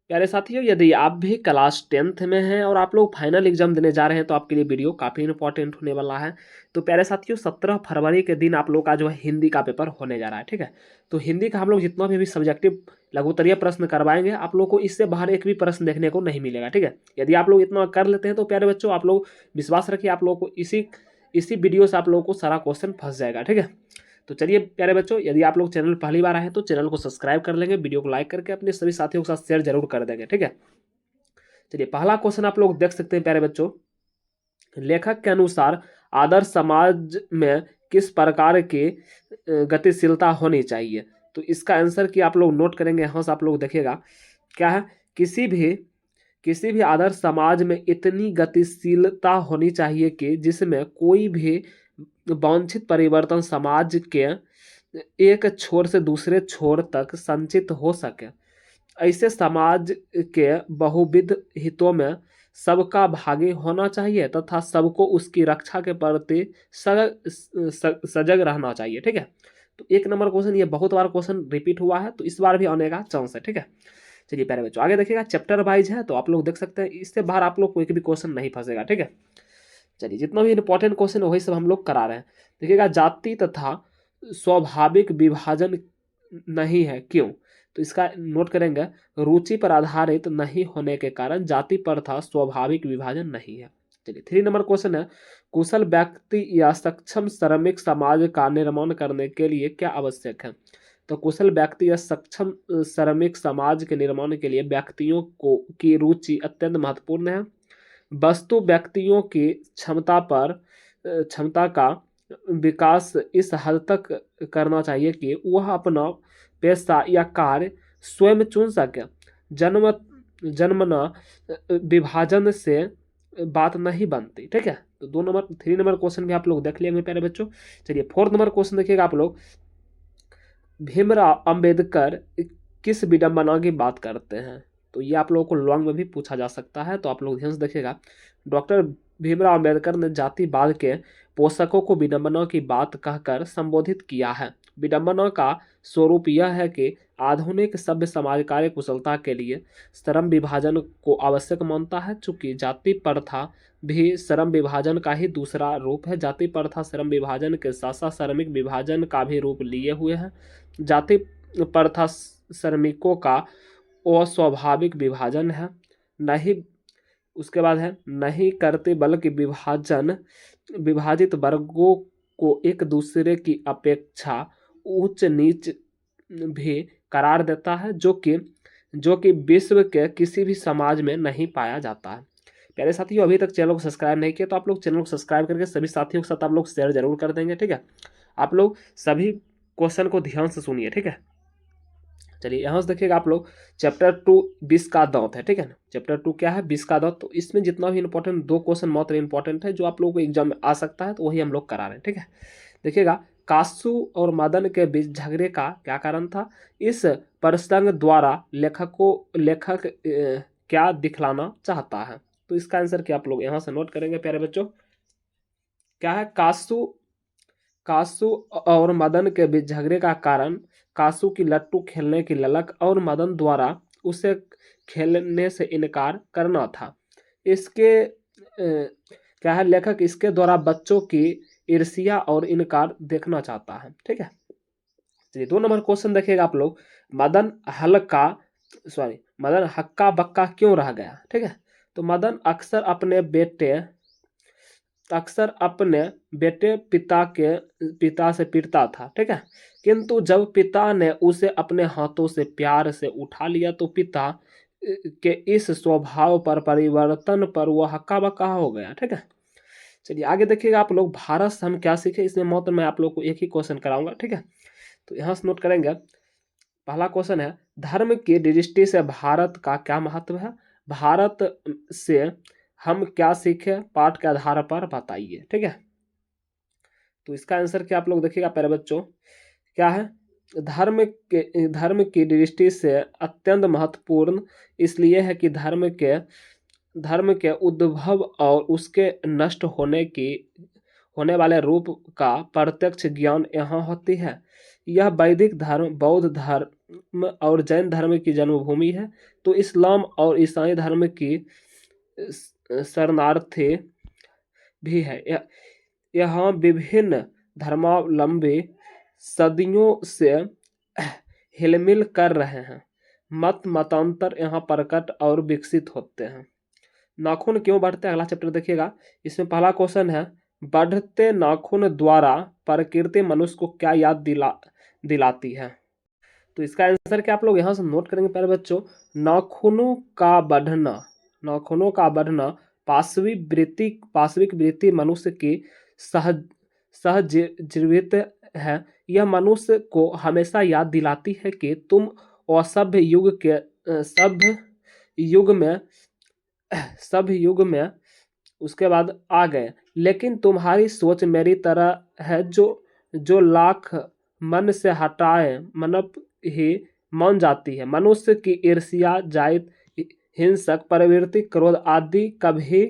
प्यारे साथियों, यदि आप भी क्लास 10th में हैं और आप लोग फाइनल एग्जाम देने जा रहे हैं तो आपके लिए वीडियो काफ़ी इंपॉर्टेंट होने वाला है। तो प्यारे साथियों, 17 फरवरी के दिन आप लोग का जो है हिंदी का पेपर होने जा रहा है। ठीक है, तो हिंदी का हम लोग जितना भी अभी सब्जेक्टिव लघुत्तरीय प्रश्न करवाएंगे, आप लोग को इससे बाहर एक भी प्रश्न देखने को नहीं मिलेगा। ठीक है, यदि आप लोग इतना कर लेते हैं तो प्यारे बच्चों, आप लोग विश्वास रखिए, आप लोग को इसी इसी वीडियो से आप लोगों को सारा क्वेश्चन फंस जाएगा। ठीक है, तो चलिए प्यारे बच्चों, यदि आप लोग चैनल पहली बार आए हैं तो चैनल को सब्सक्राइब कर लेंगे, वीडियो को लाइक करके अपने सभी साथियों के साथ शेयर जरूर कर देंगे। ठीक है, चलिए पहला क्वेश्चन आप लोग देख सकते हैं प्यारे बच्चों। लेखक के अनुसार आदर्श समाज में किस प्रकार की गतिशीलता होनी चाहिए? तो इसका आंसर की आप लोग नोट करेंगे, यहाँ से आप लोग देखिएगा क्या है। किसी भी आदर्श समाज में इतनी गतिशीलता होनी चाहिए कि जिसमें कोई भी वांछित परिवर्तन समाज के एक छोर से दूसरे छोर तक संचित हो सके। ऐसे समाज के बहुविध हितों में सबका भागी होना चाहिए तथा सबको उसकी रक्षा के प्रति सजग रहना चाहिए। ठीक है, तो 1 नंबर क्वेश्चन, ये बहुत बार क्वेश्चन रिपीट हुआ है तो इस बार भी आने का चांस है। ठीक है, चलिए प्यारे बच्चों आगे देखिएगा, चैप्टर वाइज है तो आप लोग देख सकते हैं, इससे बाहर आप लोग कोई भी क्वेश्चन नहीं फंसेगा। ठीक है, चलिए जितना भी इंपॉर्टेंट क्वेश्चन है वही सब हम लोग करा रहे हैं। देखिएगा, जाति तथा स्वाभाविक विभाजन नहीं है, क्यों? तो इसका नोट करेंगे, रुचि पर आधारित नहीं होने के कारण जाति प्रथा स्वाभाविक विभाजन नहीं है। चलिए 3 नंबर क्वेश्चन है, कुशल व्यक्ति या सक्षम श्रमिक समाज का निर्माण करने के लिए क्या आवश्यक है? तो कुशल व्यक्ति या सक्षम श्रमिक समाज के निर्माण के लिए व्यक्तियों को की रुचि अत्यंत महत्वपूर्ण है। वस्तु व्यक्तियों की क्षमता का विकास इस हद तक करना चाहिए कि वह अपना पेशा या कार्य स्वयं चुन सके। जन्मना विभाजन से बात नहीं बनती। ठीक है, तो 3 नंबर क्वेश्चन भी आप लोग देख लिए प्यारे बच्चों। चलिए 4 नंबर क्वेश्चन देखिएगा आप लोग, भीमराव अंबेडकर किस विडंबना की बात करते हैं? तो ये आप लोगों को लॉन्ग में भी पूछा जा सकता है, तो आप लोग ध्यान से देखिएगा। डॉक्टर भीमराव अंबेडकर ने जातिवाद के पोषकों को विडंबना की बात कहकर संबोधित किया है। विडंबना का स्वरूप यह है कि आधुनिक सभ्य समाज कार्य कुशलता के लिए श्रम विभाजन को आवश्यक मानता है। चूंकि जाति प्रथा भी श्रम विभाजन का ही दूसरा रूप है। जाति प्रथा श्रम विभाजन के साथ साथ श्रमिक विभाजन का भी रूप लिए हुए है। जाति प्रथा श्रमिकों का अस्वाभाविक विभाजन है, नहीं उसके बाद है नहीं करते, बल्कि विभाजित वर्गों को एक दूसरे की अपेक्षा उच्च नीच भी करार देता है, जो कि विश्व के किसी भी समाज में नहीं पाया जाता है। प्यारे साथियों, अभी तक चैनल को सब्सक्राइब नहीं किया तो आप लोग चैनल को सब्सक्राइब करके सभी साथियों के साथ आप लोग शेयर जरूर कर देंगे। ठीक है, आप लोग सभी क्वेश्चन को ध्यान से सुनिए। ठीक है, चलिए यहाँ से देखिएगा आप लोग, चैप्टर 2 विष का दांत है। ठीक है ना, चैप्टर 2 क्या है? विष का दांत। तो इसमें जितना भी इंपॉर्टेंट 2 क्वेश्चन मात्र इंपॉर्टेंट है जो आप लोगों को एग्जाम में आ सकता है, तो वही हम लोग करा रहे हैं। ठीक है, देखिएगा, कासू और मदन के बीच झगड़े का क्या कारण था? इस प्रसंग द्वारा लेखक क्या दिखलाना चाहता है? तो इसका आंसर क्या आप लोग यहाँ से नोट करेंगे प्यारे बच्चों, क्या है? कासू और मदन के बीच झगड़े का कारण कासू की लट्टू खेलने की ललक और मदन द्वारा उसे खेलने से इनकार करना था। इसके क्या है? लेखक इसके द्वारा बच्चों की ईर्ष्या और इनकार देखना चाहता है। ठीक है, चलिए 2 नंबर क्वेश्चन देखिएगा आप लोग, मदन हक्का बक्का क्यों रह गया? ठीक है, तो मदन अक्सर अपने बेटे पिता से पीटता था। ठीक है, किंतु जब पिता ने उसे अपने हाथों से प्यार से उठा लिया तो पिता के इस स्वभाव पर परिवर्तन पर वह हक्का बक्का हो गया। ठीक है, चलिए आगे देखिएगा आप लोग, भारत से हम क्या सीखे? इसमें मात्र मैं आप लोग को एक ही क्वेश्चन कराऊंगा। ठीक है, तो यहाँ से नोट करेंगे, पहला क्वेश्चन है, धर्म की दृष्टि से भारत का क्या महत्व है? भारत से हम क्या सीखे? पाठ के आधार पर बताइए। ठीक है, तो इसका आंसर क्या आप लोग देखिएगा प्यारे बच्चों, क्या है? धर्म की दृष्टि से अत्यंत महत्वपूर्ण इसलिए है कि धर्म के उद्भव और उसके नष्ट होने वाले रूप का प्रत्यक्ष ज्ञान यहाँ होती है। यह वैदिक धर्म, बौद्ध धर्म, और जैन धर्म की जन्मभूमि है, तो इस्लाम और ईसाई धर्म की शरणार्थी भी है। यहाँ विभिन्न धर्मावलंबी सदियों से हिलमिल कर रहे हैं। मतांतर यहाँ प्रकट और विकसित होते हैं। नाखून क्यों बढ़ते हैं, अगला चैप्टर देखिएगा। इसमें पहला क्वेश्चन है, बढ़ते नाखून द्वारा प्रकृति मनुष्य को क्या याद दिलाती है। तो इसका आंसर क्या आप लोग यहाँ से नोट करेंगे प्यारे बच्चों, नाखूनों का बढ़ना पाशविक वृत्ति मनुष्य की सहजीवित है। यह मनुष्य को हमेशा याद दिलाती है कि तुम सभ्य युग में उसके बाद आ गए, लेकिन तुम्हारी सोच मेरी तरह है, जो लाख मन से हटाए मन ही मान जाती है। मनुष्य की ईर्ष्या, जाति, हिंसक प्रवृत्ति, क्रोध आदि कभी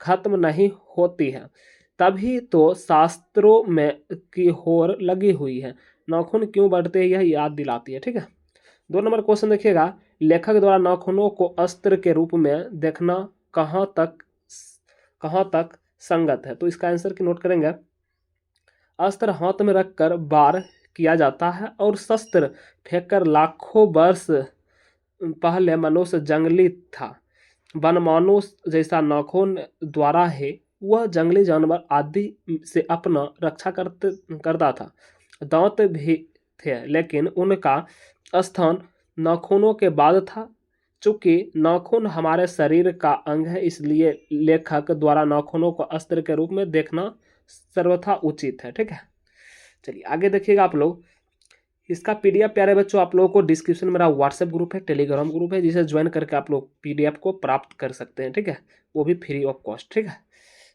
खत्म नहीं होती है। तभी तो शास्त्रों में की होड़ लगी हुई है। नाखून क्यों बढ़ते हैं, यह याद दिलाती है। ठीक है, 2 नंबर क्वेश्चन देखिएगा। लेखक द्वारा नाखूनों को अस्त्र के रूप में देखना कहाँ तक संगत है। तो इसका आंसर की नोट करेंगे, अस्त्र हाथ में रखकर वार किया जाता है और शस्त्र फेंककर लाखों वर्ष पहले मनुष्य जंगली था। वनमानुष जैसा नाखून द्वारा है वह जंगली जानवर आदि से अपना रक्षा करता था। दांत भी थे, लेकिन उनका स्थान नाखूनों के बाद था। चूंकि नाखून हमारे शरीर का अंग है, इसलिए लेखक द्वारा नाखूनों को अस्त्र के रूप में देखना सर्वथा उचित है। ठीक है, चलिए आगे देखिएगा आप लोग। इसका पीडीएफ प्यारे बच्चों आप लोगों को डिस्क्रिप्शन में मेरा व्हाट्सएप ग्रुप है, टेलीग्राम ग्रुप है, जिसे ज्वाइन करके आप लोग पीडीएफ को प्राप्त कर सकते हैं। ठीक है, वो भी फ्री ऑफ कॉस्ट। ठीक है,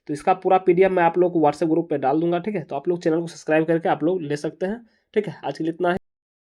तो इसका पूरा पीडीएफ मैं आप लोग को व्हाट्सएप ग्रुप पे डाल दूंगा। ठीक है, तो आप लोग चैनल को सब्सक्राइब करके आप लोग ले सकते हैं। ठीक है, आज के लिए इतना ही।